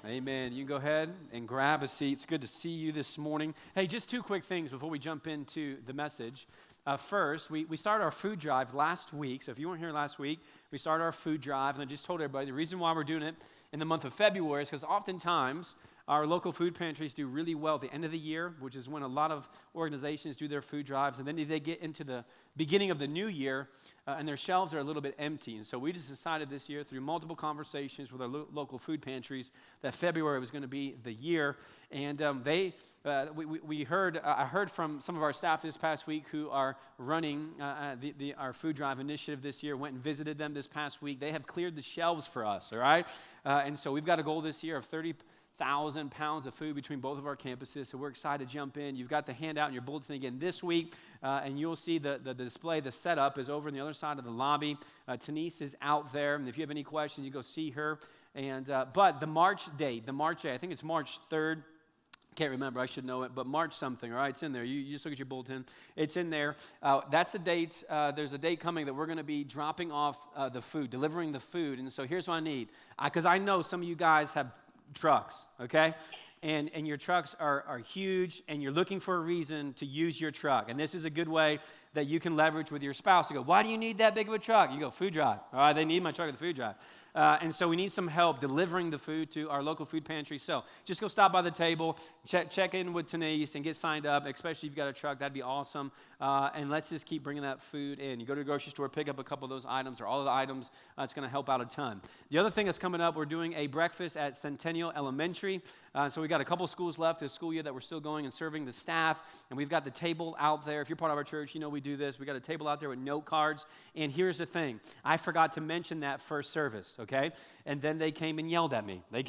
Amen. You can go ahead and grab a seat. It's good to see you this morning. Hey, just two quick things before we jump into the message. First, we started our food drive last week. So if you weren't here last week, we started our food drive. And I just told everybody the reason why we're doing it in the month of February is because oftentimes our local food pantries do really well at the end of the year, which is when a lot of organizations do their food drives. And then they get into the beginning of the new year, and their shelves are a little bit empty. And so we just decided this year, through multiple conversations with our local food pantries, that February was going to be the year. And I heard from some of our staff this past week who are running our food drive initiative this year, went and visited them this past week. They have cleared the shelves for us, all right? And so we've got a goal this year of 30,000 pounds of food between both of our campuses, so we're excited to jump in. You've got the handout in your bulletin again this week, and you'll see the display, the setup is over on the other side of the lobby. Denise is out there, and if you have any questions, you go see her. And but the March date, I think it's March 3rd. Can't remember, I should know it, but March something, all right? It's in there. You just look at your bulletin. It's in there. That's the date. There's a date coming that we're going to be dropping off the food, delivering the food. And so here's what I need, because I know some of you guys have trucks, okay? And your trucks are huge, and you're looking for a reason to use your truck. And this is a good way that you can leverage with your spouse. You go, why do you need that big of a truck? You go, food drive. All right, they need my truck at the food drive. And so we need some help delivering the food to our local food pantry. So just go stop by the table, check in with Denise, and get signed up, especially if you've got a truck. That'd be awesome. And let's just keep bringing that food in. You go to the grocery store, pick up a couple of those items or all of the items. It's going to help out a ton. The other thing that's coming up, we're doing a breakfast at Centennial Elementary. So we got a couple schools left this school year that we're still going and serving the staff. And we've got the table out there. If you're part of our church, you know we do this. We got a table out there with note cards. And here's the thing. I forgot to mention that first service, okay? And then they came and yelled at me. They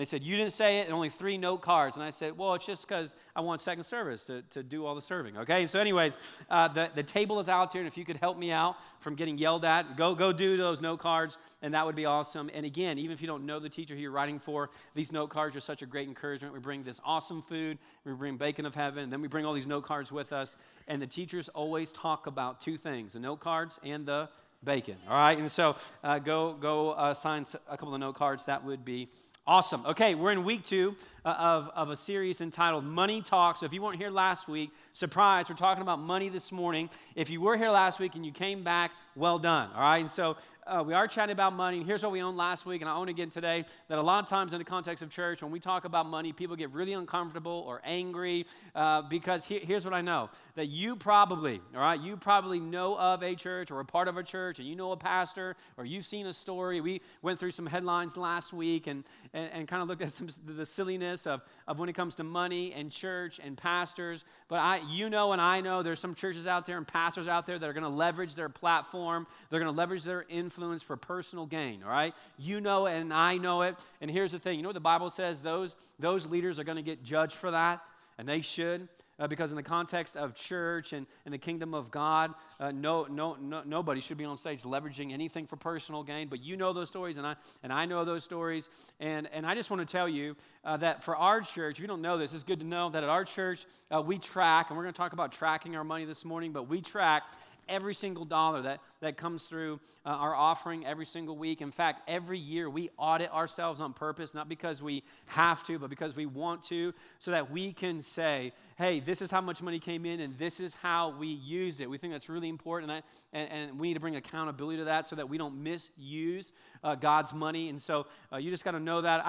said, you didn't say it, and only 3 note cards. And I said, well, it's just because I want second service to do all the serving, okay? So anyways, the table is out there, and if you could help me out from getting yelled at, go do those note cards, and that would be awesome. And again, even if you don't know the teacher who you're writing for, these note cards are such a great encouragement. We bring this awesome food, we bring bacon of heaven, then we bring all these note cards with us, and the teachers always talk about 2 things, the note cards and the bacon, all right? And so go sign a couple of note cards. That would be awesome. Okay, we're in week 2 of a series entitled Money Talk. So if you weren't here last week, surprise, we're talking about money this morning. If you were here last week and you came back, well done, all right? And so we are chatting about money. And here's what we owned last week, and I own again today, that a lot of times in the context of church, when we talk about money, people get really uncomfortable or angry because here's what I know, that you probably know of a church or a part of a church, and you know a pastor, or you've seen a story. We went through some headlines last week and kind of looked at the silliness of when it comes to money and church and pastors. But I know there's some churches out there and pastors out there that are going to leverage their platform. They're going to leverage their influence for personal gain, all right? You know it, and I know it. And here's the thing. You know what the Bible says? Those leaders are going to get judged for that, and they should. Because in the context of church and in the kingdom of God, nobody should be on stage leveraging anything for personal gain. But you know those stories, and I know those stories. And I just want to tell you that for our church, if you don't know this, it's good to know that at our church, we track, and we're going to talk about tracking our money this morning, but we track every single dollar that comes through our offering every single week. In fact, every year we audit ourselves on purpose, not because we have to, but because we want to, so that we can say, hey, this is how much money came in, and this is how we used it. We think that's really important, and we need to bring accountability to that so that we don't misuse God's money. And so you just got to know that.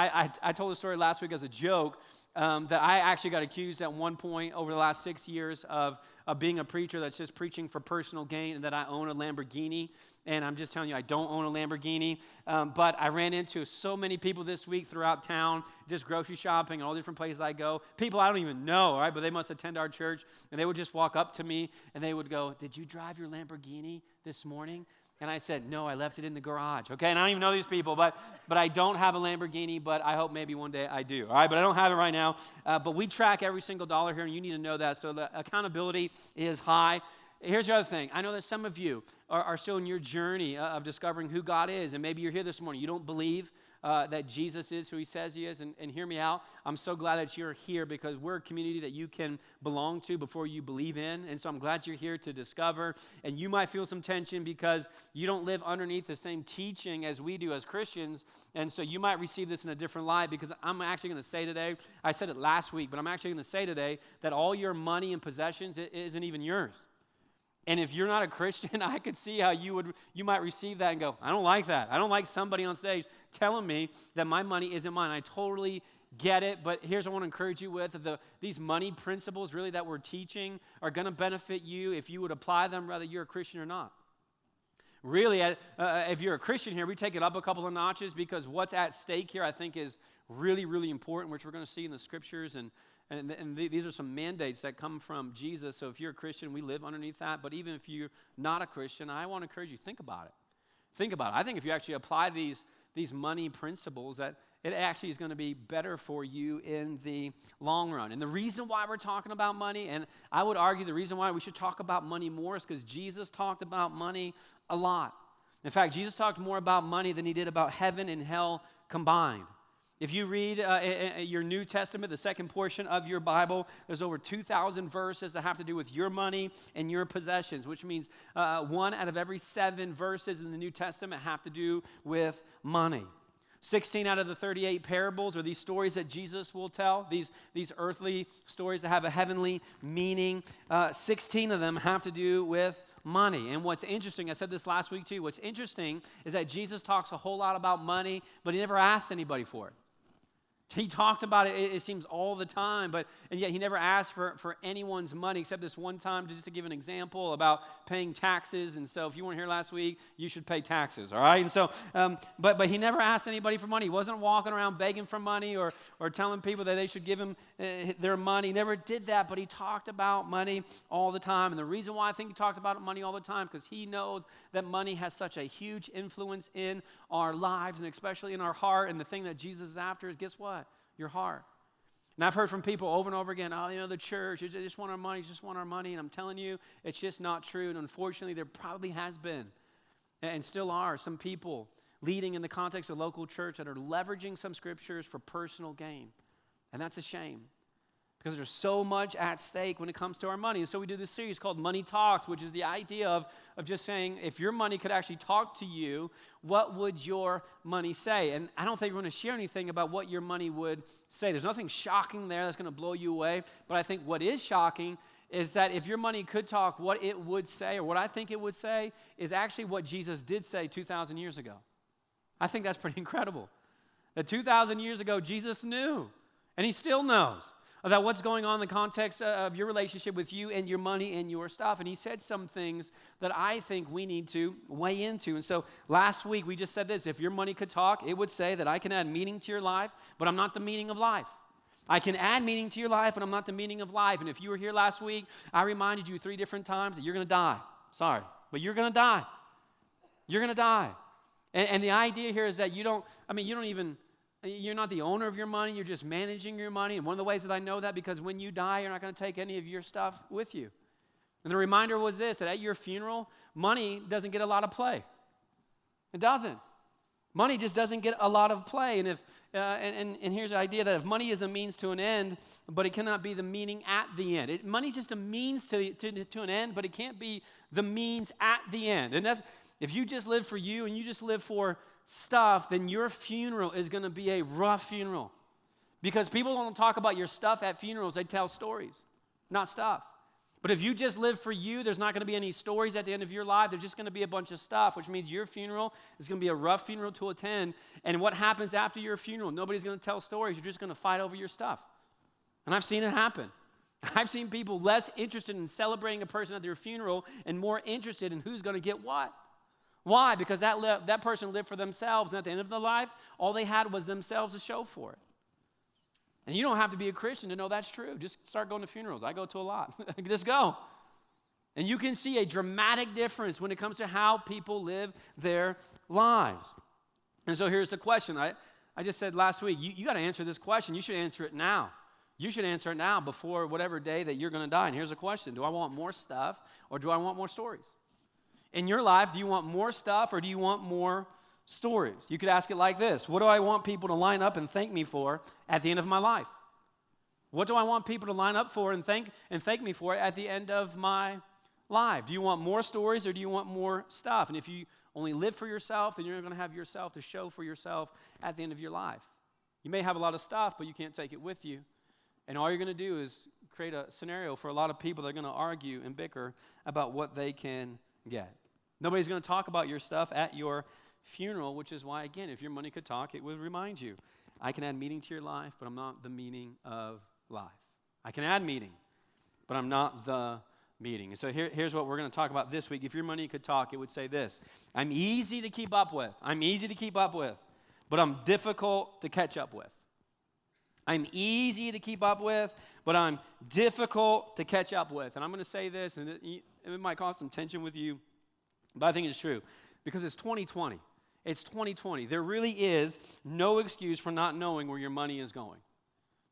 I told a story last week as a joke that I actually got accused at one point over the last 6 years of being a preacher that's just preaching for personal gain, and that I own a Lamborghini. And I'm just telling you, I don't own a Lamborghini. But I ran into so many people this week throughout town, just grocery shopping and all different places I go. People I don't even know, all right, but they must attend our church. And they would just walk up to me, and they would go, did you drive your Lamborghini this morning? And I said, no, I left it in the garage, okay? And I don't even know these people, but I don't have a Lamborghini, but I hope maybe one day I do, all right? But I don't have it right now. But we track every single dollar here, and you need to know that. So the accountability is high. Here's the other thing. I know that some of you are still in your journey of discovering who God is, and maybe you're here this morning. You don't believe that Jesus is who he says he is. And hear me out. I'm so glad that you're here because we're a community that you can belong to before you believe in. And so I'm glad you're here to discover. And you might feel some tension because you don't live underneath the same teaching as we do as Christians. And so you might receive this in a different light because I'm actually going to say today, I said it last week, but I'm actually going to say today that all your money and possessions isn't even yours. And if you're not a Christian, I could see how you might receive that and go, I don't like that. I don't like somebody on stage telling me that my money isn't mine. I totally get it, but here's what I want to encourage you with. These money principles really that we're teaching are going to benefit you if you would apply them whether you're a Christian or not. Really, if you're a Christian here, we take it up a couple of notches because what's at stake here I think is really, really important, which we're going to see in the scriptures. And these are some mandates that come from Jesus. So if you're a Christian, we live underneath that. But even if you're not a Christian, I want to encourage you, think about it. Think about it. I think if you actually apply these money principles, that it actually is going to be better for you in the long run. And the reason why we're talking about money, and I would argue the reason why we should talk about money more is because Jesus talked about money a lot. In fact, Jesus talked more about money than he did about heaven and hell combined. If you read your New Testament, the second portion of your Bible, there's over 2,000 verses that have to do with your money and your possessions, which means 1 out of every 7 verses in the New Testament have to do with money. 16 out of the 38 parables are these stories that Jesus will tell, these earthly stories that have a heavenly meaning. 16 of them have to do with money. And what's interesting, I said this last week too, what's interesting is that Jesus talks a whole lot about money, but he never asked anybody for it. He talked about it, it seems, all the time, and yet he never asked for anyone's money except this one time, just to give an example about paying taxes. And so if you weren't here last week, you should pay taxes, all right? And so, but he never asked anybody for money. He wasn't walking around begging for money or telling people that they should give him their money. He never did that, but he talked about money all the time. And the reason why I think he talked about money all the time, because he knows that money has such a huge influence in our lives and especially in our heart. And the thing that Jesus is after is, guess what? Your heart. And I've heard from people over and over again, the church, they just want our money, just want our money. And I'm telling you, it's just not true. And unfortunately, there probably has been and still are some people leading in the context of local church that are leveraging some scriptures for personal gain. And that's a shame because there's so much at stake when it comes to our money. And so we do this series called Money Talks, which is the idea of just saying, if your money could actually talk to you, what would your money say? And I don't think we're going to share anything about what your money would say. There's nothing shocking there that's going to blow you away. But I think what is shocking is that if your money could talk, what it would say, or what I think it would say, is actually what Jesus did say 2,000 years ago. I think that's pretty incredible. That 2,000 years ago, Jesus knew, and he still knows, about what's going on in the context of your relationship with you and your money and your stuff. And he said some things that I think we need to weigh into. And so last week we just said this: if your money could talk, it would say that I can add meaning to your life, but I'm not the meaning of life. I can add meaning to your life, but I'm not the meaning of life. And if you were here last week, I reminded you 3 different times that you're going to die. Sorry, but you're going to die. You're going to die. And the idea here is that you're not the owner of your money, you're just managing your money. And one of the ways that I know that, because when you die, you're not going to take any of your stuff with you. And the reminder was this, that at your funeral, money doesn't get a lot of play. It doesn't. Money just doesn't get a lot of play. And and here's the idea that if money is a means to an end, but it cannot be the meaning at the end. Money's just a means to an end, but it can't be the means at the end. And that's, if you just live for you and you just live for stuff, then your funeral is going to be a rough funeral. Because people don't talk about your stuff at funerals, they tell stories, not stuff. But if you just live for you, there's not going to be any stories at the end of your life. There's just going to be a bunch of stuff, which means your funeral is going to be a rough funeral to attend. And what happens after your funeral? Nobody's going to tell stories. You're just going to fight over your stuff. And I've seen it happen. I've seen people less interested in celebrating a person at their funeral and more interested in who's going to get what. Why? Because that person lived for themselves, and at the end of their life, all they had was themselves to show for it. And you don't have to be a Christian to know that's true. Just start going to funerals. I go to a lot. Just go. And you can see a dramatic difference when it comes to how people live their lives. And so here's the question. I just said last week, you got to answer this question. You should answer it now. You should answer it now before whatever day that you're going to die. And here's the question. Do I want more stuff or do I want more stories? In your life, do you want more stuff or do you want more stories. You could ask it like this: what do I want people to line up and thank me for at the end of my life? What do I want people to line up for and thank me for at the end of my life? Do you want more stories or do you want more stuff? And if you only live for yourself, then you're going to have yourself to show for yourself at the end of your life. You may have a lot of stuff, but you can't take it with you. And all you're going to do is create a scenario for a lot of people that are going to argue and bicker about what they can get. Nobody's going to talk about your stuff at your funeral, which is why, again, if your money could talk, it would remind you, I can add meaning to your life, but I'm not the meaning of life. I can add meaning, but I'm not the meeting. And so here's what we're going to talk about this week. If your money could talk, it would say this: I'm easy to keep up with. I'm easy to keep up with, but I'm difficult to catch up with. I'm easy to keep up with, but I'm difficult to catch up with. And I'm going to say this, and it might cause some tension with you, but I think it's true, because it's 2020. It's 2020. There really is no excuse for not knowing where your money is going.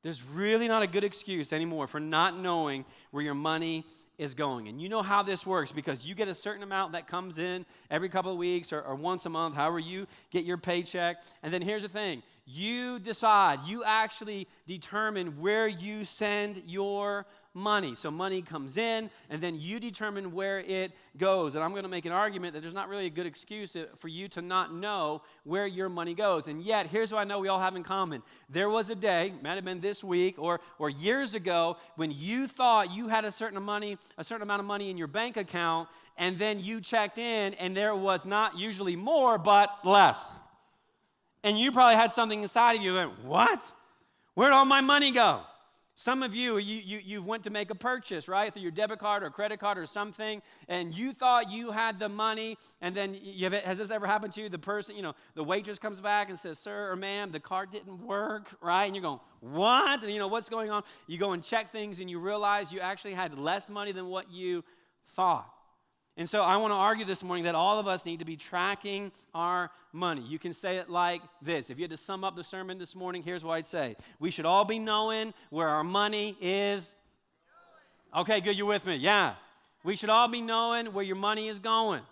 There's really not a good excuse anymore for not knowing where your money is going. And you know how this works, because you get a certain amount that comes in every couple of weeks or once a month, however you get your paycheck. And then here's the thing. You decide, you actually determine where you send your money. So money comes in, and then you determine where it goes. And I'm going to make an argument that there's not really a good excuse for you to not know where your money goes. And yet, here's what I know we all have in common. There was a day, might have been this week or years ago, when you thought you had a certain amount of money in your bank account, and then you checked in, and there was not usually more, but less. And you probably had something inside of you that went, what? Where'd all my money go? Some of you went to make a purchase, right, through your debit card or credit card or something, and you thought you had the money, and then has this ever happened to you? The person, the waitress comes back and says, sir or ma'am, the card didn't work, right? And you're going, what? And what's going on? You go and check things, and you realize you actually had less money than what you thought. And so I want to argue this morning that all of us need to be tracking our money. You can say it like this. If you had to sum up the sermon this morning, here's what I'd say. We should all be knowing where our money is. Okay, good, you're with me. Yeah. We should all be knowing where your money is going.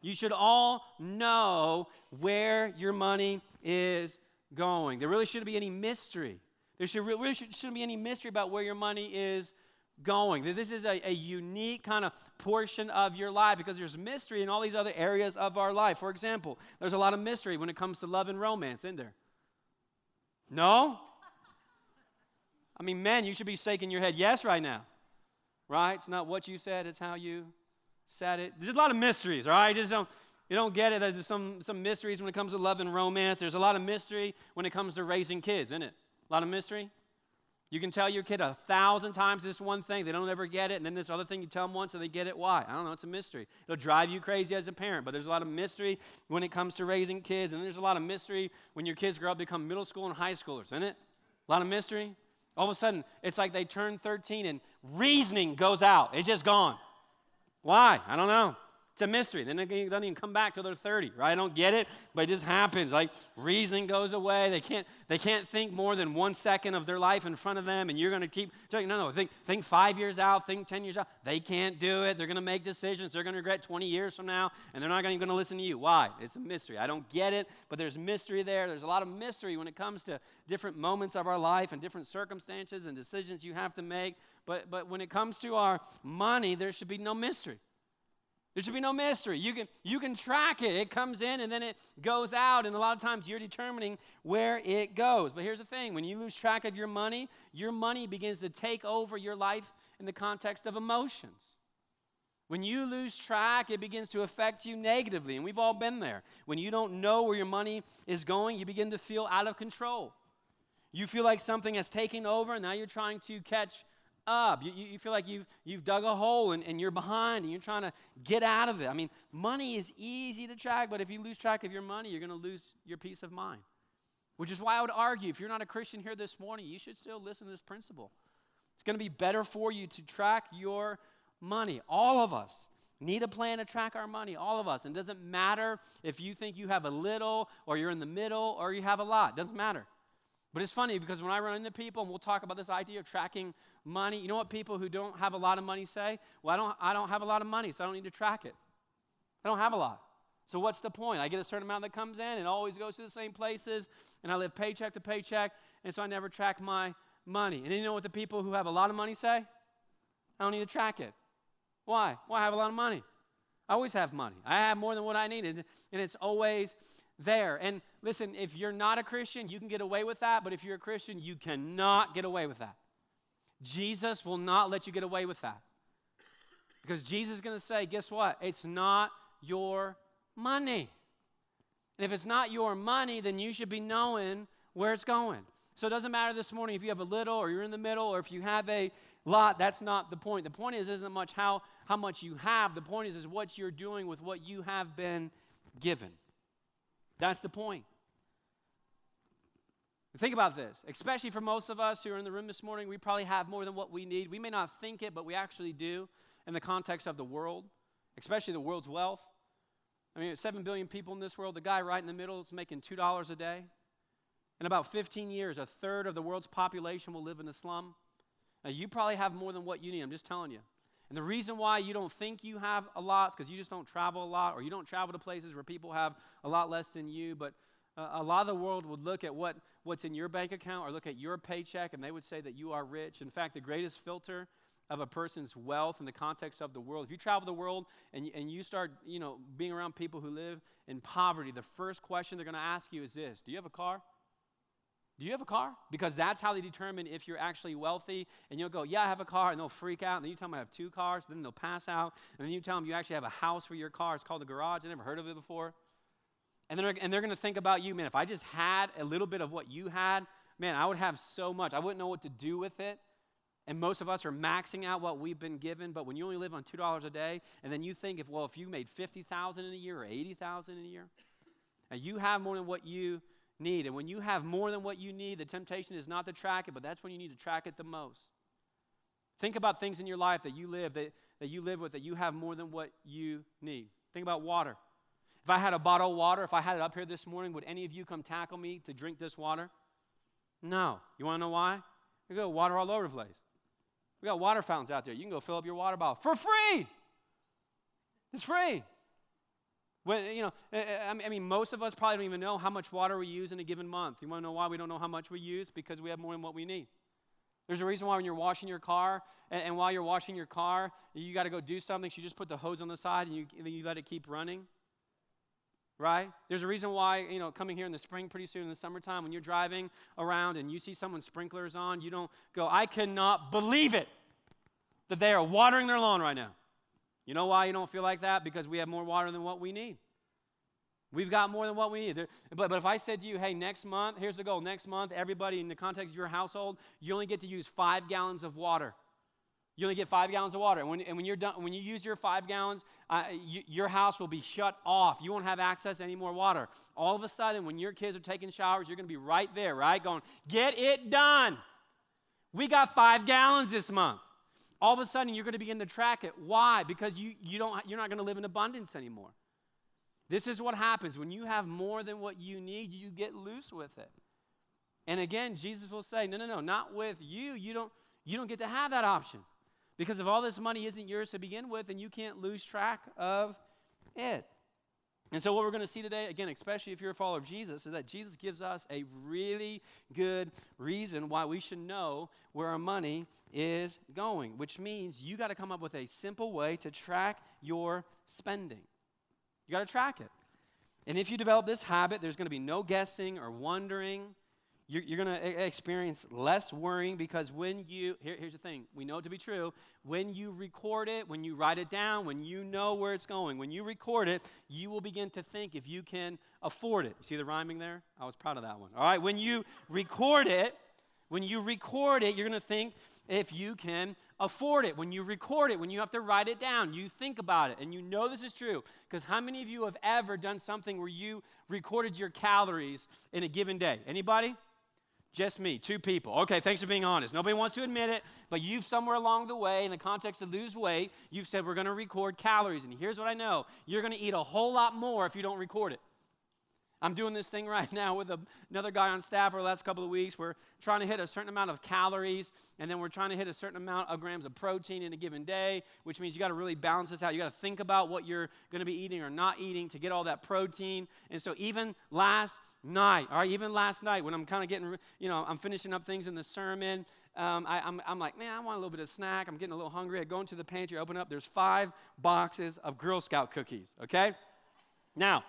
You should all know where your money is going. There really shouldn't be any mystery. There shouldn't be any mystery about where your money is going. This is a unique kind of portion of your life, because there's mystery in all these other areas of our life. For example, there's a lot of mystery when it comes to love and romance, isn't there? No? I mean, men, you should be shaking your head yes right now. Right? It's not what you said, it's how you said it. There's a lot of mysteries, all right? You don't get it. There's some mysteries when it comes to love and romance. There's a lot of mystery when it comes to raising kids, isn't it? A lot of mystery. You can tell your kid 1,000 times this one thing, they don't ever get it, and then this other thing you tell them once and they get it. Why? I don't know, it's a mystery. It'll drive you crazy as a parent, but there's a lot of mystery when it comes to raising kids, and there's a lot of mystery when your kids grow up to become middle school and high schoolers, isn't it? A lot of mystery. All of a sudden, it's like they turn 13 and reasoning goes out. It's just gone. Why? I don't know. It's a mystery. Then it doesn't even come back till they're 30, right? I don't get it, but it just happens. Like reasoning goes away. They can't think more than 1 second of their life in front of them, and you're going to keep talking. No. Think 5 years out. Think 10 years out. They can't do it. They're going to make decisions. They're going to regret 20 years from now, and they're not even going to listen to you. Why? It's a mystery. I don't get it, but there's mystery there. There's a lot of mystery when it comes to different moments of our life and different circumstances and decisions you have to make. But when it comes to our money, there should be no mystery. There should be no mystery. You can track it. It comes in and then it goes out, and a lot of times you're determining where it goes. But here's the thing. When you lose track of your money begins to take over your life in the context of emotions. When you lose track, it begins to affect you negatively, and we've all been there. When you don't know where your money is going, you begin to feel out of control. You feel like something has taken over, and now you're trying to catch up. You feel like you've dug a hole and you're behind and you're trying to get out of it. I mean, money is easy to track, but if you lose track of your money, you're going to lose your peace of mind. Which is why I would argue, if you're not a Christian here this morning, you should still listen to this principle. It's going to be better for you to track your money. All of us need a plan to track our money, all of us. And it doesn't matter if you think you have a little or you're in the middle or you have a lot. It doesn't matter. But it's funny because when I run into people, and we'll talk about this idea of tracking money, you know what people who don't have a lot of money say? Well, I don't have a lot of money, so I don't need to track it. I don't have a lot, So what's the point? I get a certain amount that comes in, and it always goes to the same places, and I live paycheck to paycheck, and so I never track my money. And then you know what the people who have a lot of money say? I don't need to track it. Why? Well, I have a lot of money. I always have money. I have more than what I need, and it's always there. And listen, if you're not a Christian, you can get away with that, but if you're a Christian, you cannot get away with that. Jesus will not let you get away with that. Because Jesus is going to say, guess what? It's not your money. And if it's not your money, then you should be knowing where it's going. So it doesn't matter this morning if you have a little or you're in the middle or if you have a lot. That's not the point. The point isn't much how much you have. The point is what you're doing with what you have been given. That's the point. Think about this, especially for most of us who are in the room this morning, we probably have more than what we need. We may not think it, but we actually do in the context of the world, especially the world's wealth. I mean, 7 billion people in this world. The guy right in the middle is making $2 a day. In about 15 years, a third of the world's population will live in a slum. Now, you probably have more than what you need. I'm just telling you. And the reason why you don't think you have a lot is because you just don't travel a lot, or you don't travel to places where people have a lot less than you. But a lot of the world would look at what's in your bank account or look at your paycheck, and they would say that you are rich. In fact, the greatest filter of a person's wealth in the context of the world, if you travel the world and you start being around people who live in poverty, the first question they're going to ask you is this: do you have a car? Do you have a car? Because that's how they determine if you're actually wealthy. And you'll go, yeah, I have a car, and they'll freak out. And then you tell them I have 2 cars, then they'll pass out. And then you tell them you actually have a house for your car. It's called a garage. I never heard of it before. And they're going to think about you, man, if I just had a little bit of what you had, man, I would have so much. I wouldn't know what to do with it. And most of us are maxing out what we've been given. But when you only live on $2 a day, and then you think, if you made $50,000 in a year or $80,000 in a year, and you have more than what you need. And when you have more than what you need, the temptation is not to track it, but that's when you need to track it the most. Think about things in your life that you live with, that you have more than what you need. Think about water. If I had a bottle of water, if I had it up here this morning, would any of you come tackle me to drink this water? No. You want to know why? We got water all over the place. We got water fountains out there. You can go fill up your water bottle for free. It's free. When, I mean, most of us probably don't even know how much water we use in a given month. You want to know why we don't know how much we use? Because we have more than what we need. There's a reason why when you're washing your car, and while you're washing your car, you got to go do something, so you just put the hose on the side and then you let it keep running. Right? There's a reason why, coming here in the spring, pretty soon in the summertime, when you're driving around and you see someone's sprinklers on, you don't go, I cannot believe it that they are watering their lawn right now. You know why you don't feel like that? Because we have more water than what we need. We've got more than what we need. But if I said to you, hey, next month, here's the goal. Next month, everybody in the context of your household, you only get to use 5 gallons of water. You only get 5 gallons of water. And when you're done, when you use your 5 gallons, your house will be shut off. You won't have access to any more water. All of a sudden, when your kids are taking showers, you're going to be right there, right? Going, get it done. We got 5 gallons this month. All of a sudden, you're going to begin to track it. Why? Because you're not going to live in abundance anymore. This is what happens. When you have more than what you need, you get loose with it. And again, Jesus will say, no, not with you. You don't get to have that option. Because if all this money isn't yours to begin with, then you can't lose track of it. And so what we're going to see today, again, especially if you're a follower of Jesus, is that Jesus gives us a really good reason why we should know where our money is going, which means you got to come up with a simple way to track your spending. You got to track it. And if you develop this habit, there's going to be no guessing or wondering. You're going to experience less worrying because here's the thing, we know it to be true, when you record it, when you write it down, when you know where it's going, when you record it, you will begin to think if you can afford it. You see the rhyming there? I was proud of that one. All right, when you record it, you're going to think if you can afford it. When you record it, when you have to write it down, you think about it, and you know this is true. Because how many of you have ever done something where you recorded your calories in a given day? Anybody? Just me, 2 people. Okay, thanks for being honest. Nobody wants to admit it, but you've somewhere along the way, in the context of lose weight, you've said we're going to record calories. And here's what I know. You're going to eat a whole lot more if you don't record it. I'm doing this thing right now with another guy on staff for the last couple of weeks. We're trying to hit a certain amount of calories, and then we're trying to hit a certain amount of grams of protein in a given day, which means you got to really balance this out. You got to think about what you're going to be eating or not eating to get all that protein. And so even last night, when I'm kind of getting, I'm finishing up things in the sermon, I'm like, man, I want a little bit of snack. I'm getting a little hungry. I go into the pantry, open up. There's 5 boxes of Girl Scout cookies, okay? Now,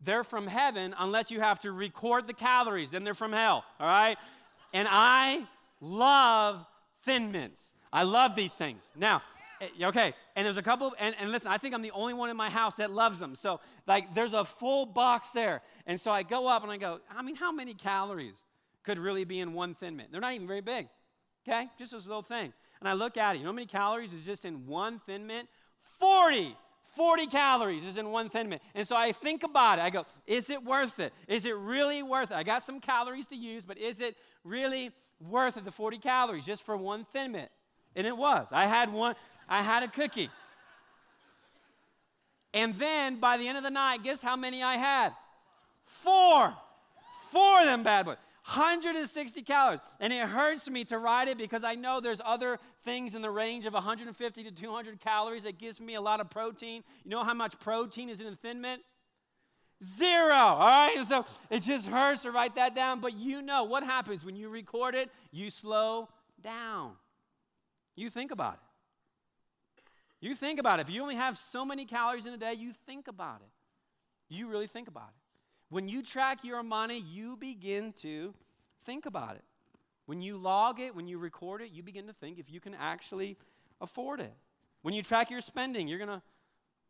they're from heaven unless you have to record the calories. Then they're from hell, all right? And I love Thin Mints. I love these things. Now, okay, and there's a couple, and listen, I think I'm the only one in my house that loves them. So, there's a full box there. And so I go up and I go, how many calories could really be in one Thin Mint? They're not even very big, okay? Just this little thing. And I look at it. You know how many calories is just in one Thin Mint? 40 calories is in one Thin Mint. And so I think about it. I go, is it worth it? Is it really worth it? I got some calories to use, but is it really worth it, the 40 calories, just for one Thin Mint? And it was. I had a cookie. And then by the end of the night, guess how many I had? 4 of them bad boys. 160 calories. And it hurts me to write it because I know there's other things in the range of 150 to 200 calories that gives me a lot of protein. You know how much protein is in a Thin Mint? 0, all right? And so it just hurts to write that down. But you know what happens when you record it? You slow down. You think about it. You think about it. If you only have so many calories in a day, you think about it. You really think about it. When you track your money, you begin to think about it. When you log it, when you record it, you begin to think if you can actually afford it. When you track your spending, you're going to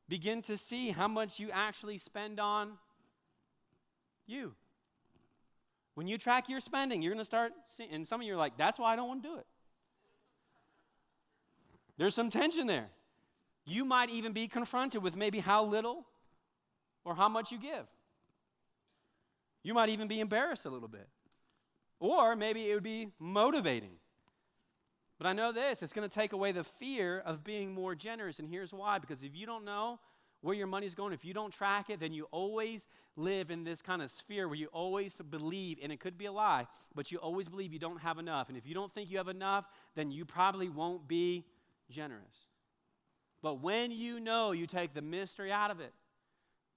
begin to see how much you actually spend on you. When you track your spending, you're going to start seeing, and some of you are like, that's why I don't want to do it. There's some tension there. You might even be confronted with maybe how little or how much you give. You might even be embarrassed a little bit. Or maybe it would be motivating. But I know this, it's going to take away the fear of being more generous. And here's why. Because if you don't know where your money's going, if you don't track it, then you always live in this kind of sphere where you always believe, and it could be a lie, but you always believe you don't have enough. And if you don't think you have enough, then you probably won't be generous. But when you know, you take the mystery out of it.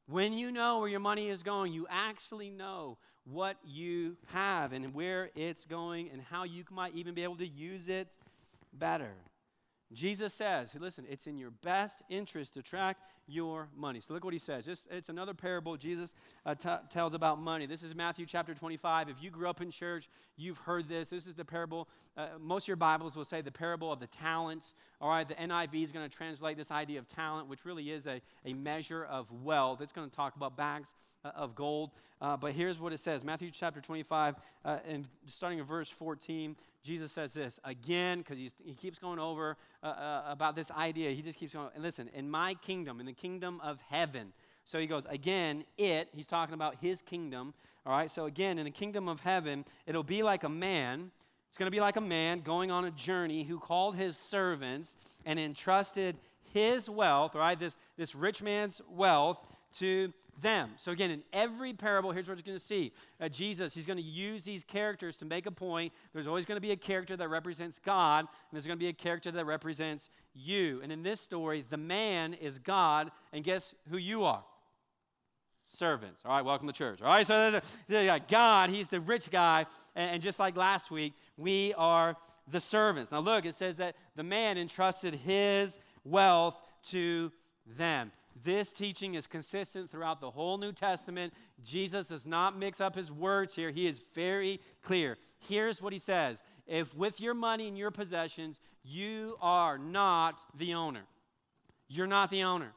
When you know where your money is going, you actually know what you have and where it's going and how you might even be able to use it better. Jesus says, listen, it's in your best interest to track your money. So look what he says. It's another parable Jesus tells about money. This is Matthew chapter 25. If you grew up in church, you've heard this. This is the parable. Most of your Bibles will say the parable of the talents. All right, the NIV is going to translate this idea of talent, which really is a measure of wealth. It's going to talk about bags of gold. But here's what it says. Matthew chapter 25, and starting in verse 14, Jesus says this again, because he keeps going over about this idea. He just keeps going. And listen, in my kingdom, in the kingdom of heaven. So he goes, again, he's talking about his kingdom. All right, so again, in the kingdom of heaven, it'll be like a man. It's going to be like a man going on a journey who called his servants and entrusted his wealth, all right, this rich man's wealth to them. So again, in every parable, here's what you're going to see. Jesus, he's going to use these characters to make a point. There's always going to be a character that represents God, and there's going to be a character that represents you. And in this story, the man is God, and guess who you are? Servants. All right, welcome to church. All right, so there's God, he's the rich guy, and just like last week, we are the servants. Now look, it says that the man entrusted his wealth to them. This teaching is consistent throughout the whole New Testament. Jesus does not mix up his words here. He is very clear. Here's what he says. If with your money and your possessions, you are not the owner. You're not the owner.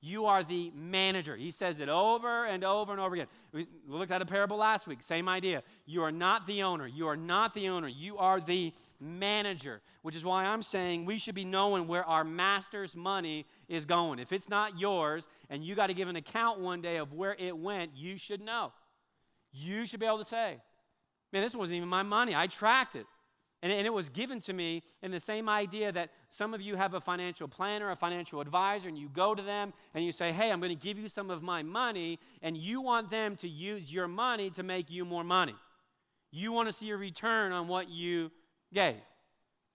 You are the manager. He says it over and over and over again. We looked at a parable last week. Same idea. You are not the owner. You are not the owner. You are the manager, which is why I'm saying we should be knowing where our master's money is going. If it's not yours and you got to give an account one day of where it went, you should know. You should be able to say, man, this wasn't even my money. I tracked it. And it was given to me in the same idea that some of you have a financial planner, a financial advisor, and you go to them and you say, hey, I'm going to give you some of my money, and you want them to use your money to make you more money. You want to see a return on what you gave.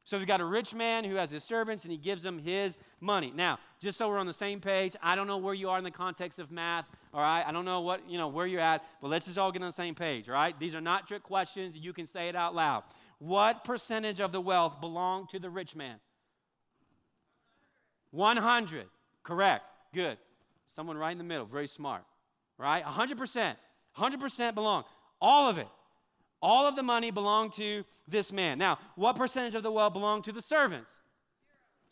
So we've got a rich man who has his servants, and he gives them his money. Now, just so we're on the same page, I don't know where you are in the context of math, all right? I don't know where you're at, but let's just all get on the same page, all right? These are not trick questions. You can say it out loud. What percentage of the wealth belonged to the rich man? 100. Correct. Good. Someone right in the middle. Very smart. Right? 100%. 100% belong. All of it. All of the money belonged to this man. Now, what percentage of the wealth belonged to the servants?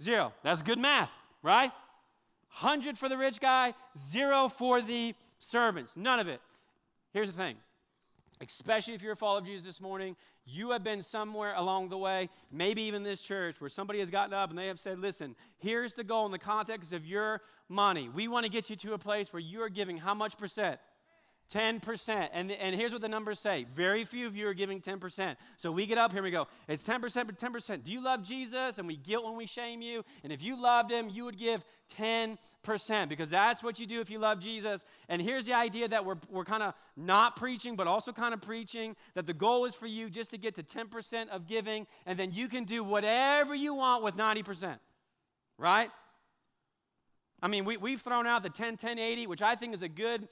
0. That's good math, right? 100 for the rich guy, 0 for the servants. None of it. Here's the thing. Especially if you're a follower of Jesus this morning, you have been somewhere along the way, maybe even this church, where somebody has gotten up and they have said, listen, here's the goal in the context of your money. We want to get you to a place where you are giving how much percent? 10%. And here's what the numbers say. Very few of you are giving 10%. So we get up here and we go, it's 10%, but 10%. Do you love Jesus? And we guilt when we shame you. And if you loved him, you would give 10%, because that's what you do if you love Jesus. And here's the idea that we're kind of not preaching, but also kind of preaching, that the goal is for you just to get to 10% of giving, and then you can do whatever you want with 90%. Right? I mean, we've thrown out the 10-10-80, which I think is a good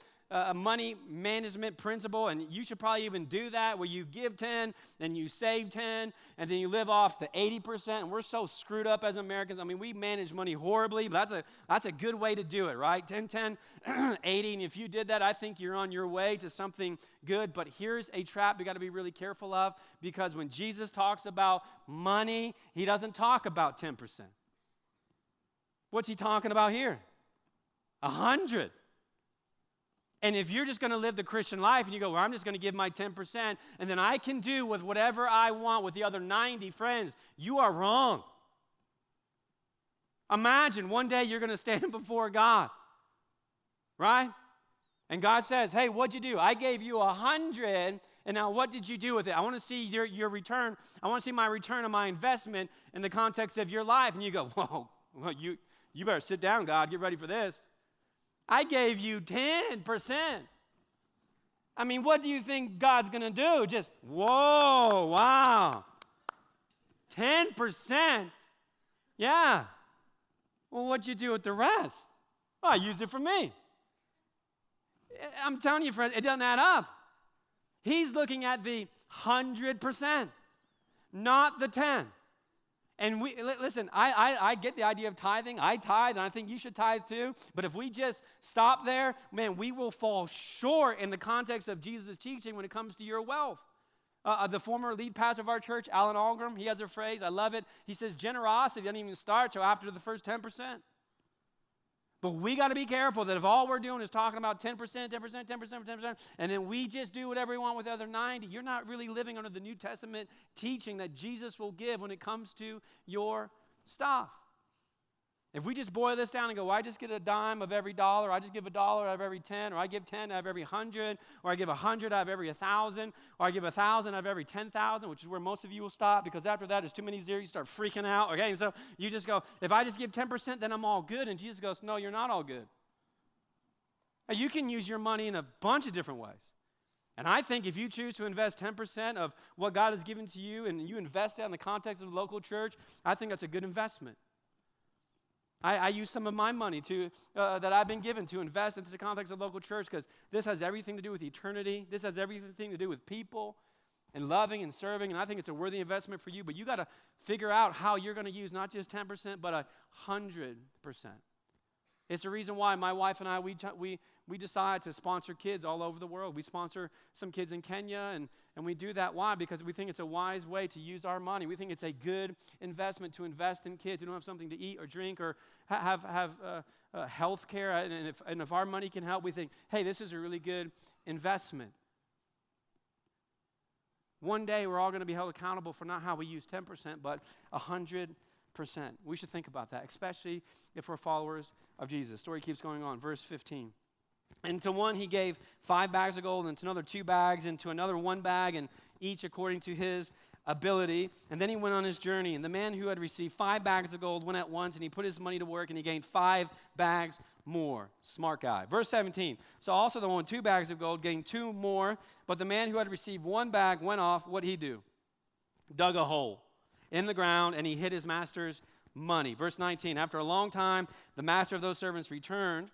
money management principle, and you should probably even do that, where you give 10 and you save 10 and then you live off the 80%. And we're so screwed up as Americans. I mean, we manage money horribly, but that's a good way to do it, right? 10-10, 80, and if you did that, I think you're on your way to something good. But here's a trap we got to be really careful of, because when Jesus talks about money, he doesn't talk about 10%. What's he talking about here? 100. And if you're just going to live the Christian life and you go, well, I'm just going to give my 10% and then I can do with whatever I want with the other 90, friends, you are wrong. Imagine one day you're going to stand before God, right? And God says, hey, what'd you do? I gave you 100, and now what did you do with it? I want to see your return. I want to see my return on my investment in the context of your life. And you go, whoa, well, you better sit down, God. Get ready for this. I gave you 10%. I mean, what do you think God's going to do? Just, whoa, wow. 10%? Yeah. Well, what'd you do with the rest? Well, I used it for me. I'm telling you, friends, it doesn't add up. He's looking at the 100%, not the 10. And listen, I get the idea of tithing. I tithe, and I think you should tithe too. But if we just stop there, man, we will fall short in the context of Jesus' teaching when it comes to your wealth. The former lead pastor of our church, Alan Algram, he has a phrase. I love it. He says, generosity doesn't even start till after the first 10%. But we got to be careful that if all we're doing is talking about 10%, 10%, 10%, 10%, and then we just do whatever we want with the other 90, you're not really living under the New Testament teaching that Jesus will give when it comes to your stuff. If we just boil this down and go, well, I just get a dime of every dollar, I just give $1 out of every 10, or I give 10 out of every 100, or I give 100 out of every 1,000, or I give 1,000 out of every 10,000, which is where most of you will stop, because after that, there's too many zeros, you start freaking out, okay? And so you just go, if I just give 10%, then I'm all good. And Jesus goes, no, you're not all good. Now, you can use your money in a bunch of different ways. And I think if you choose to invest 10% of what God has given to you, and you invest it in the context of the local church, I think that's a good investment. I use some of my money that I've been given to invest into the context of local church, because this has everything to do with eternity. This has everything to do with people and loving and serving, and I think it's a worthy investment for you. But you got to figure out how you're going to use not just 10%, but 100%. It's the reason why my wife and I, we decide to sponsor kids all over the world. We sponsor some kids in Kenya, and we do that. Why? Because we think it's a wise way to use our money. We think it's a good investment to invest in kids who don't have something to eat or drink or have health care. And if our money can help, we think, hey, this is a really good investment. One day, we're all going to be held accountable for not how we use 10%, but 100%. We should think about that, especially if we're followers of Jesus. The story keeps going on. Verse 15. And to one he gave 5 bags of gold, and to another 2 bags, and to another 1 bag, and each according to his ability, and then he went on his journey. And the man who had received 5 bags of gold went at once, and he put his money to work, and he gained 5 bags more. Smart guy. Verse 17. So also the one with 2 bags of gold gained 2 more, but the man who had received 1 bag went off. What'd he do? Dug a hole in the ground, and he hid his master's money. Verse 19. After a long time, the master of those servants returned,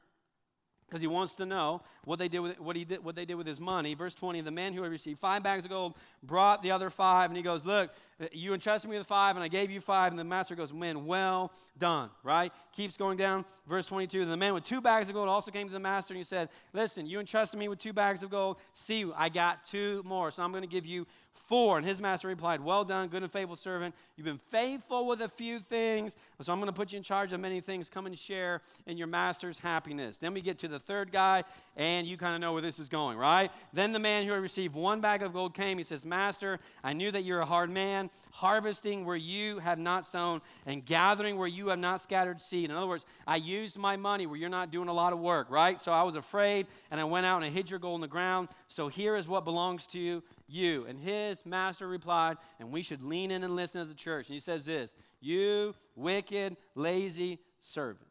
because he wants to know what they did with his money. Verse 20, the man who had received 5 bags of gold brought the other 5, and he goes, look, you entrusted me with 5, and I gave you 5, and the master goes, man, well done, right? Keeps going down. Verse 22, the man with 2 bags of gold also came to the master, and he said, listen, you entrusted me with 2 bags of gold. See, I got 2 more, so I'm going to give you 4. And his master replied, well done, good and faithful servant. You've been faithful with a few things, so I'm going to put you in charge of many things. Come and share in your master's happiness. Then we get to the third guy, and you kind of know where this is going, right? Then the man who had received 1 bag of gold came. He says, Master, I knew that you're a hard man, harvesting where you have not sown and gathering where you have not scattered seed. In other words, I used my money where you're not doing a lot of work, right? So I was afraid, and I went out and I hid your gold in the ground. So here is what belongs to you. And his master replied, and we should lean in and listen as a church. And he says this, you wicked, lazy servant.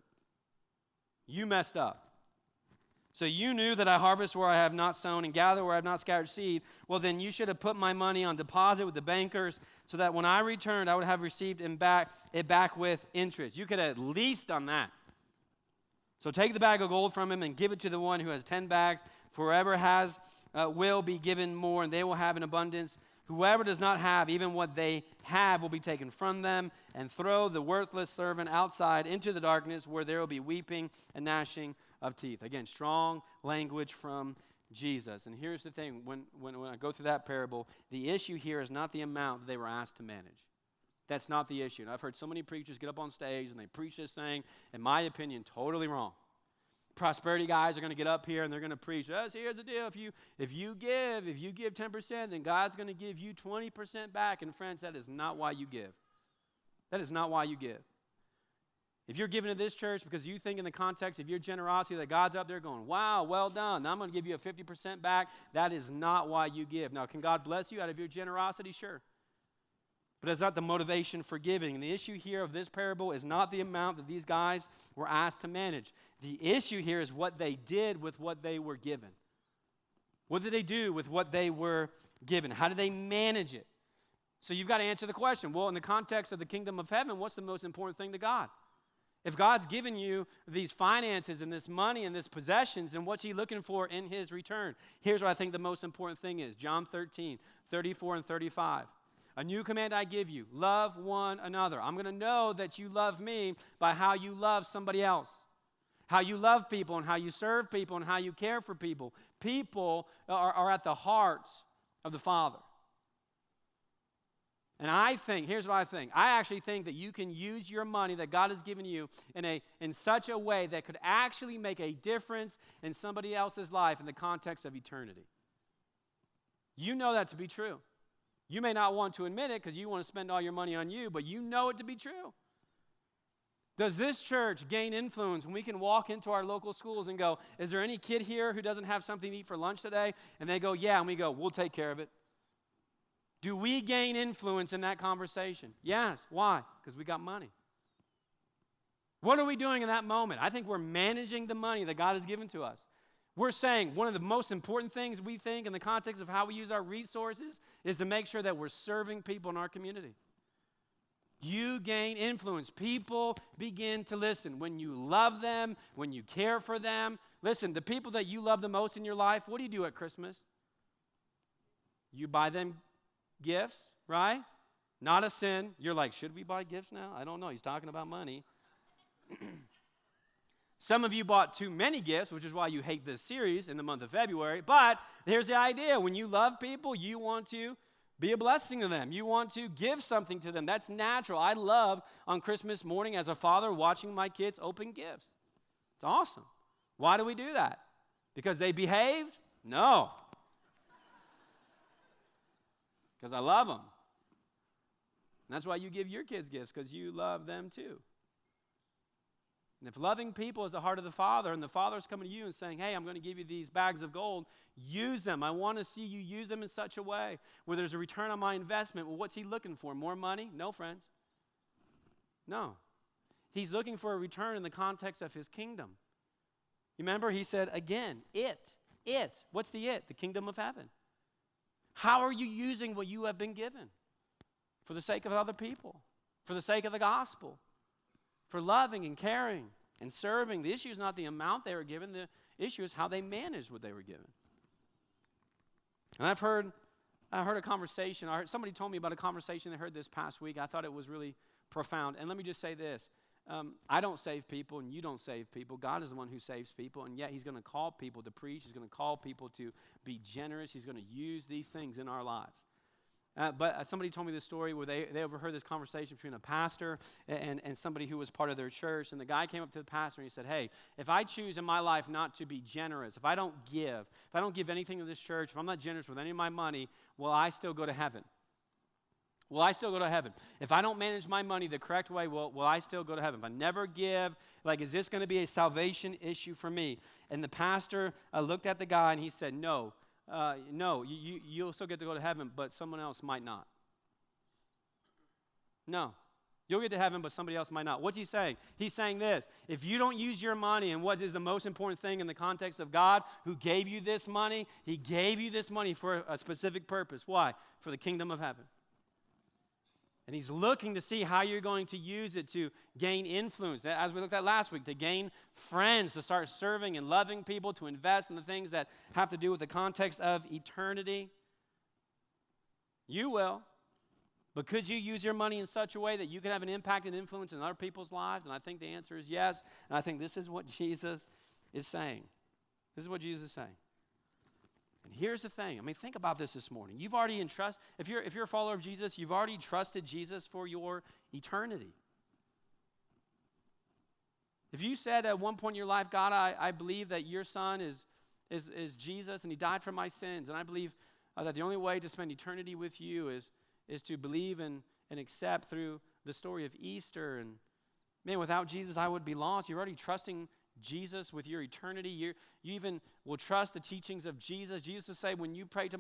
You messed up. So you knew that I harvest where I have not sown and gather where I have not scattered seed. Well, then you should have put my money on deposit with the bankers so that when I returned, I would have received it back with interest. You could have at least done that. So take the bag of gold from him and give it to the one who has 10 bags. For whoever has will be given more, and they will have an abundance. Whoever does not have, even what they have will be taken from them, and throw the worthless servant outside into the darkness where there will be weeping and gnashing of teeth. Again, strong language from Jesus. And here's the thing, when I go through that parable, the issue here is not the amount that they were asked to manage. That's not the issue. And I've heard so many preachers get up on stage and they preach this thing, in my opinion, totally wrong. Prosperity guys are going to get up here and they're going to preach, here's the deal, if you give 10%, then God's going to give you 20% back. And friends, that is not why you give. That is not why you give. If you're giving to this church because you think in the context of your generosity that God's up there going, wow, well done, now I'm going to give you a 50% back, that is not why you give. Now, can God bless you out of your generosity? Sure. But that's not the motivation for giving. And the issue here of this parable is not the amount that these guys were asked to manage. The issue here is what they did with what they were given. What did they do with what they were given? How did they manage it? So you've got to answer the question. Well, in the context of the kingdom of heaven, what's the most important thing to God? If God's given you these finances and this money and this possessions, then what's he looking for in his return? Here's what I think the most important thing is. John 13, 34 and 35. A new command I give you, love one another. I'm going to know that you love me by how you love somebody else. How you love people and how you serve people and how you care for people. People are at the heart of the Father. And I think, here's what I think. I actually think that you can use your money that God has given you in such a way that could actually make a difference in somebody else's life in the context of eternity. You know that to be true. You may not want to admit it because you want to spend all your money on you, but you know it to be true. Does this church gain influence when we can walk into our local schools and go, is there any kid here who doesn't have something to eat for lunch today? And they go, yeah, and we go, we'll take care of it. Do we gain influence in that conversation? Yes. Why? Because we got money. What are we doing in that moment? I think we're managing the money that God has given to us. We're saying one of the most important things we think in the context of how we use our resources is to make sure that we're serving people in our community. You gain influence. People begin to listen. When you love them, when you care for them. Listen, the people that you love the most in your life, what do you do at Christmas? You buy them gifts, right? Not a sin. You're like, should we buy gifts now? I don't know. He's talking about money. Some of you bought too many gifts, which is why you hate this series in the month of February. But here's the idea. When you love people, you want to be a blessing to them. You want to give something to them. That's natural. I love on Christmas morning as a father watching my kids open gifts. It's awesome. Why do we do that? Because they behaved? No. Because I love them. And that's why you give your kids gifts, because you love them too. And if loving people is the heart of the Father, and the Father's coming to you and saying, hey, I'm going to give you these bags of gold, use them. I want to see you use them in such a way where there's a return on my investment. Well, what's he looking for? More money? No, friends. No. He's looking for a return in the context of his kingdom. Remember, he said, again, it. What's the it? The kingdom of heaven. How are you using what you have been given? For the sake of other people. For the sake of the gospel. For loving and caring and serving. The issue is not the amount they were given. The issue is how they managed what they were given. And I heard a conversation. Somebody told me about a conversation they heard this past week. I thought it was really profound. And let me just say this. I don't save people and you don't save people. God is the one who saves people. And yet he's going to call people to preach. He's going to call people to be generous. He's going to use these things in our lives. But somebody told me this story where they overheard this conversation between a pastor and somebody who was part of their church. And the guy came up to the pastor and he said, hey, if I choose in my life not to be generous, if I don't give anything to this church, if I'm not generous with any of my money, will I still go to heaven? Will I still go to heaven? If I don't manage my money the correct way, will I still go to heaven? If I never give, is this going to be a salvation issue for me? And the pastor looked at the guy and he said, no, you'll still get to go to heaven, but someone else might not. No. You'll get to heaven, but somebody else might not. What's he saying? He's saying this. If you don't use your money, and what is the most important thing in the context of God who gave you this money, he gave you this money for a specific purpose. Why? For the kingdom of heaven. And he's looking to see how you're going to use it to gain influence, as we looked at last week, to gain friends, to start serving and loving people, to invest in the things that have to do with the context of eternity. You will. But could you use your money in such a way that you can have an impact and influence in other people's lives? And I think the answer is yes. And I think this is what Jesus is saying. This is what Jesus is saying. And here's the thing. Think about this morning. You've already entrusted, if you're a follower of Jesus, you've already trusted Jesus for your eternity. If you said at one point in your life, God, I believe that your son is Jesus and he died for my sins, and I believe that the only way to spend eternity with you is to believe and accept through the story of Easter. And man, without Jesus, I would be lost. You're already trusting Jesus with your eternity. You even will trust the teachings of Jesus. Jesus will say, when you pray to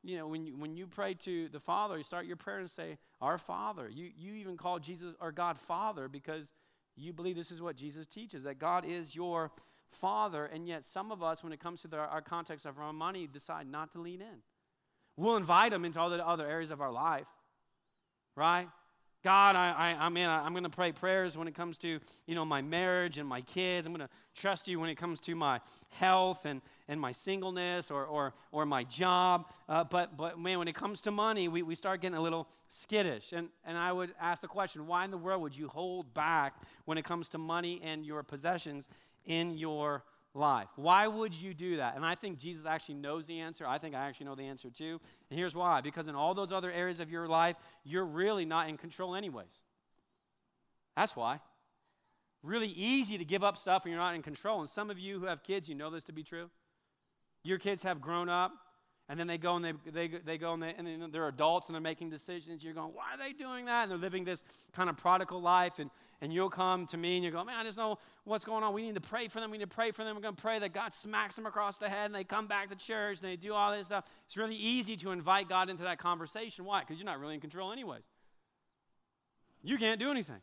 when you pray to the Father, you start your prayer and say, our Father. You even call Jesus or God Father because you believe this is what Jesus teaches, that God is your Father. And yet some of us, when it comes to our context of our money, decide not to lean in. We'll invite him into all the other areas of our life, right? God, I'm going to pray prayers when it comes to, my marriage and my kids. I'm going to trust you when it comes to my health and my singleness or my job. But man, when it comes to money, we start getting a little skittish. And I would ask the question, why in the world would you hold back when it comes to money and your possessions in your life? Why would you do that? And I think Jesus actually knows the answer. I think I actually know the answer too. And here's why. Because in all those other areas of your life, you're really not in control anyways. That's why. Really easy to give up stuff when you're not in control. And some of you who have kids, you know this to be true. Your kids have grown up, and then they go and then they're adults and they're making decisions. You're going, why are they doing that? And they're living this kind of prodigal life. And you'll come to me and you go, man, I just know what's going on. We need to pray for them. We need to pray for them. We're going to pray that God smacks them across the head and they come back to church and they do all this stuff. It's really easy to invite God into that conversation. Why? Because you're not really in control anyways. You can't do anything.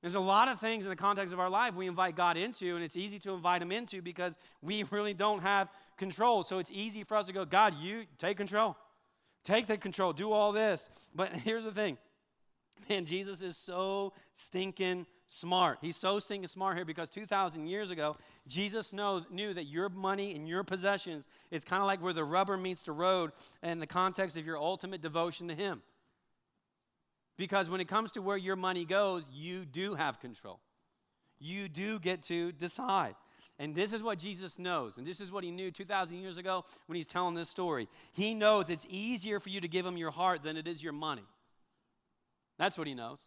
There's a lot of things in the context of our life we invite God into, and it's easy to invite him into because we really don't have control. So it's easy for us to go, God, you take control. Take the control. Do all this. But here's the thing. Man, Jesus is so stinking smart. He's so stinking smart here because 2,000 years ago, Jesus knew that your money and your possessions is kind of like where the rubber meets the road in the context of your ultimate devotion to him. Because when it comes to where your money goes, you do have control. You do get to decide. And this is what Jesus knows. And this is what he knew 2,000 years ago when he's telling this story. He knows it's easier for you to give him your heart than it is your money. That's what he knows.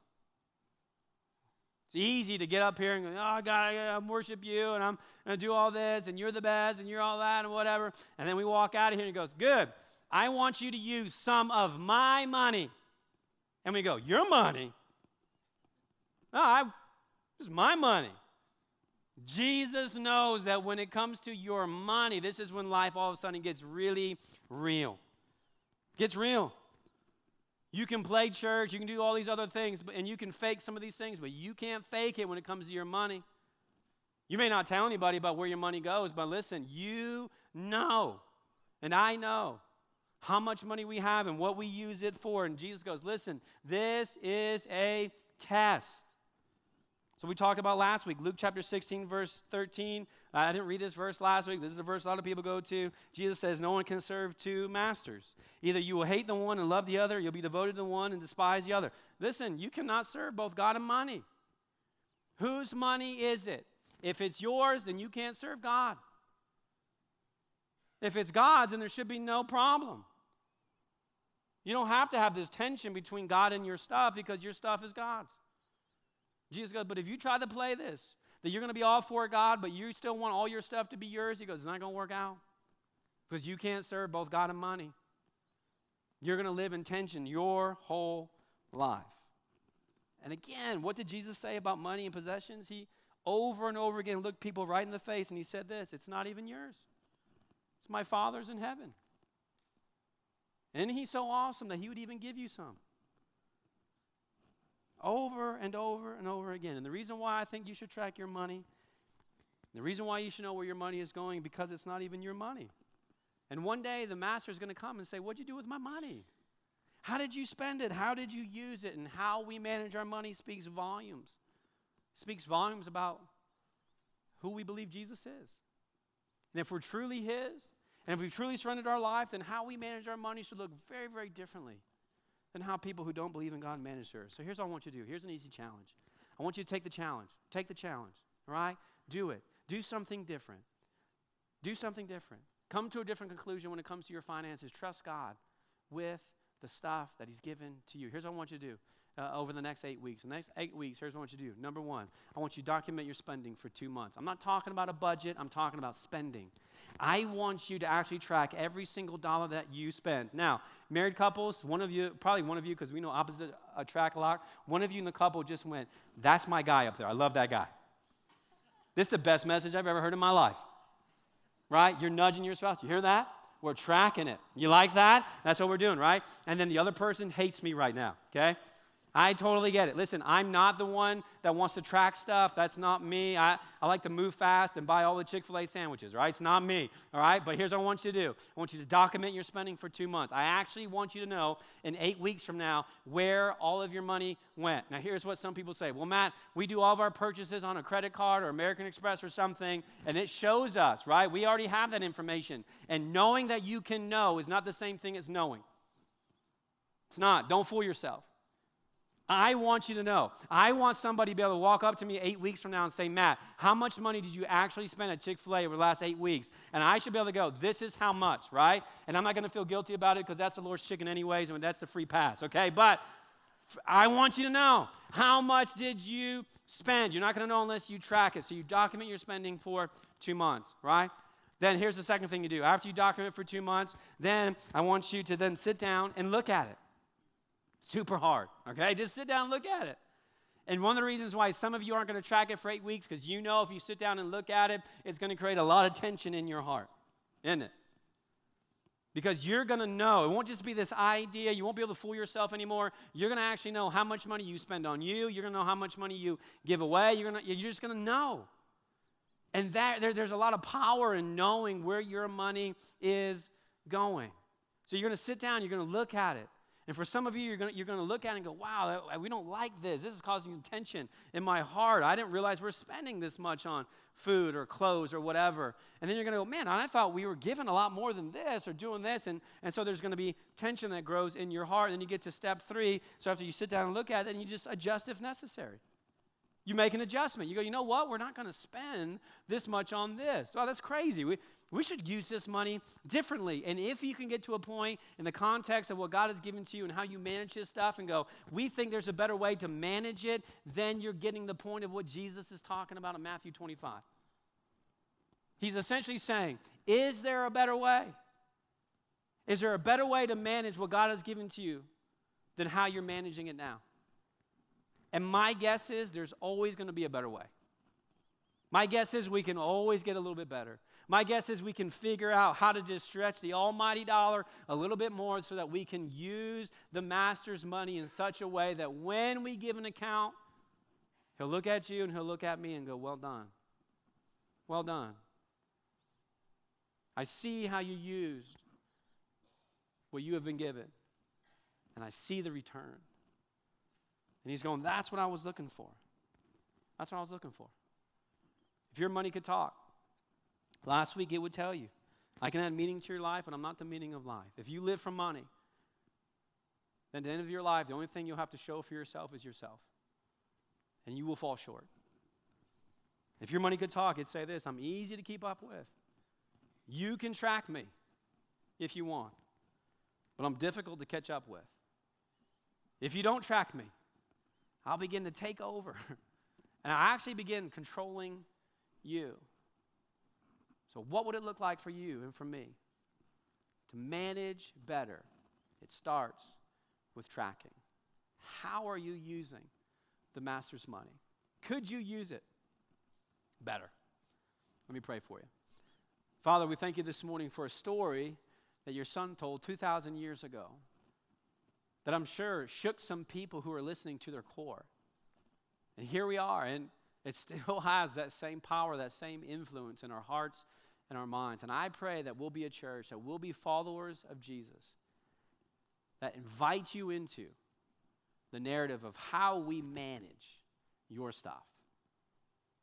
It's easy to get up here and go, oh, God, I worship you, and I'm going to do all this, and you're the best, and you're all that, and whatever. And then we walk out of here, and he goes, good. I want you to use some of my money. And we go, your money? No, This is my money. Jesus knows that when it comes to your money, this is when life all of a sudden gets really real. Gets real. You can play church, you can do all these other things, and you can fake some of these things, but you can't fake it when it comes to your money. You may not tell anybody about where your money goes, but listen, you know, and I know how much money we have and what we use it for. And Jesus goes, listen, this is a test. So we talked about last week, Luke chapter 16, verse 13. I didn't read this verse last week. This is the verse a lot of people go to. Jesus says, no one can serve two masters. Either you will hate the one and love the other, you'll be devoted to the one and despise the other. Listen, you cannot serve both God and money. Whose money is it? If it's yours, then you can't serve God. If it's God's, then there should be no problem. You don't have to have this tension between God and your stuff because your stuff is God's. Jesus goes, but if you try to play this, that you're going to be all for God, but you still want all your stuff to be yours, he goes, it's not going to work out because you can't serve both God and money. You're going to live in tension your whole life. And again, what did Jesus say about money and possessions? He over and over again looked people right in the face and he said this, it's not even yours. It's my Father's in heaven. And he's so awesome that he would even give you some. Over and over and over again. And the reason why I think you should track your money, the reason why you should know where your money is going, because it's not even your money. And one day the master is going to come and say, what'd you do with my money? How did you spend it? How did you use it? And how we manage our money speaks volumes. Speaks volumes about who we believe Jesus is. And if we're truly his, and if we've truly surrendered our life, then how we manage our money should look very, very differently than how people who don't believe in God manage theirs. So here's what I want you to do. Here's an easy challenge. I want you to take the challenge. Take the challenge, all right? Do it. Do something different. Do something different. Come to a different conclusion when it comes to your finances. Trust God with the stuff that he's given to you. Here's what I want you to do over the next 8 weeks. The next 8 weeks, here's what I want you to do. Number one, I want you to document your spending for 2 months. I'm not talking about a budget. I'm talking about spending. I want you to actually track every single dollar that you spend. Now, married couples, probably one of you, because we know opposite attract a lot, one of you in the couple just went, that's my guy up there. I love that guy. This is the best message I've ever heard in my life. Right? You're nudging your spouse. You hear that? We're tracking it. You like that? That's what we're doing, right? And then the other person hates me right now, okay? I totally get it. Listen, I'm not the one that wants to track stuff. That's not me. I like to move fast and buy all the Chick-fil-A sandwiches, right? It's not me, all right? But here's what I want you to do. I want you to document your spending for 2 months. I actually want you to know in 8 weeks from now where all of your money went. Now, here's what some people say. Well, Matt, we do all of our purchases on a credit card or American Express or something, and it shows us, right? We already have that information. And knowing that you can know is not the same thing as knowing. It's not. Don't fool yourself. I want you to know. I want somebody to be able to walk up to me 8 weeks from now and say, Matt, how much money did you actually spend at Chick-fil-A over the last 8 weeks? And I should be able to go, this is how much, right? And I'm not going to feel guilty about it because that's the Lord's chicken anyways, and that's the free pass, okay? But I want you to know, how much did you spend? You're not going to know unless you track it. So you document your spending for 2 months, right? Then here's the second thing you do. After you document for 2 months, then I want you to then sit down and look at it. Super hard, okay? Just sit down and look at it. And one of the reasons why some of you aren't going to track it for 8 weeks, because you know if you sit down and look at it, it's going to create a lot of tension in your heart, isn't it? Because you're going to know. It won't just be this idea. You won't be able to fool yourself anymore. You're going to actually know how much money you spend on you. You're going to know how much money you give away. You're just going to know. And there's a lot of power in knowing where your money is going. So you're going to sit down. You're going to look at it. And for some of you, you're going to look at it and go, wow, we don't like this. This is causing tension in my heart. I didn't realize we're spending this much on food or clothes or whatever. And then you're going to go, man, I thought we were giving a lot more than this or doing this. And so there's going to be tension that grows in your heart. And then you get to step 3. So after you sit down and look at it, then you just adjust if necessary. You make an adjustment. You go, you know what? We're not going to spend this much on this. Well, that's crazy. We should use this money differently. And if you can get to a point in the context of what God has given to you and how you manage his stuff and go, we think there's a better way to manage it, then you're getting the point of what Jesus is talking about in Matthew 25. He's essentially saying, is there a better way? Is there a better way to manage what God has given to you than how you're managing it now? And my guess is there's always going to be a better way. My guess is we can always get a little bit better. My guess is we can figure out how to just stretch the almighty dollar a little bit more so that we can use the master's money in such a way that when we give an account, he'll look at you and he'll look at me and go, well done. Well done. I see how you used what you have been given, and I see the return. And he's going, that's what I was looking for. That's what I was looking for. If your money could talk, last week it would tell you, I can add meaning to your life, and I'm not the meaning of life. If you live for money, then at the end of your life, the only thing you'll have to show for yourself is yourself. And you will fall short. If your money could talk, it'd say this, I'm easy to keep up with. You can track me if you want, but I'm difficult to catch up with. If you don't track me, I'll begin to take over. And I actually begin controlling you. So what would it look like for you and for me to manage better? It starts with tracking. How are you using the master's money? Could you use it better? Let me pray for you. Father, we thank you this morning for a story that your son told 2,000 years ago that I'm sure shook some people who are listening to their core. And here we are, and it still has that same power, that same influence in our hearts and our minds. And I pray that we'll be a church, that we'll be followers of Jesus, that invite you into the narrative of how we manage your stuff.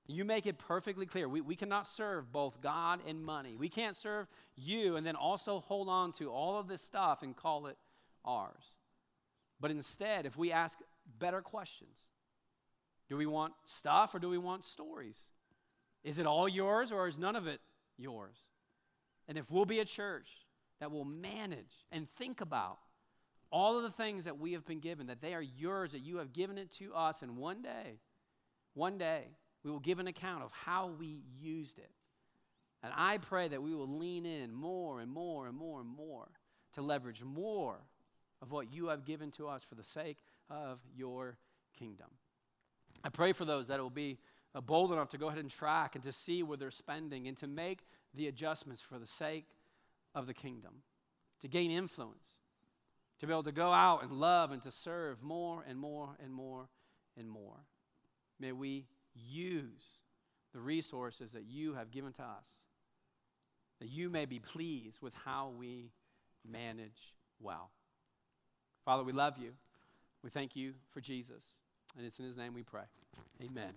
You make it perfectly clear. We cannot serve both God and money. We can't serve you and then also hold on to all of this stuff and call it ours. But instead, if we ask better questions, do we want stuff or do we want stories? Is it all yours or is none of it yours? And if we'll be a church that will manage and think about all of the things that we have been given, that they are yours, that you have given it to us, and one day, we will give an account of how we used it. And I pray that we will lean in more and more and more and more to leverage more of what you have given to us for the sake of your kingdom. I pray for those that will be bold enough to go ahead and track and to see where they're spending and to make the adjustments for the sake of the kingdom, to gain influence, to be able to go out and love and to serve more and more and more and more. May we use the resources that you have given to us, that you may be pleased with how we manage well. Father, we love you. We thank you for Jesus. And it's in his name we pray. Amen.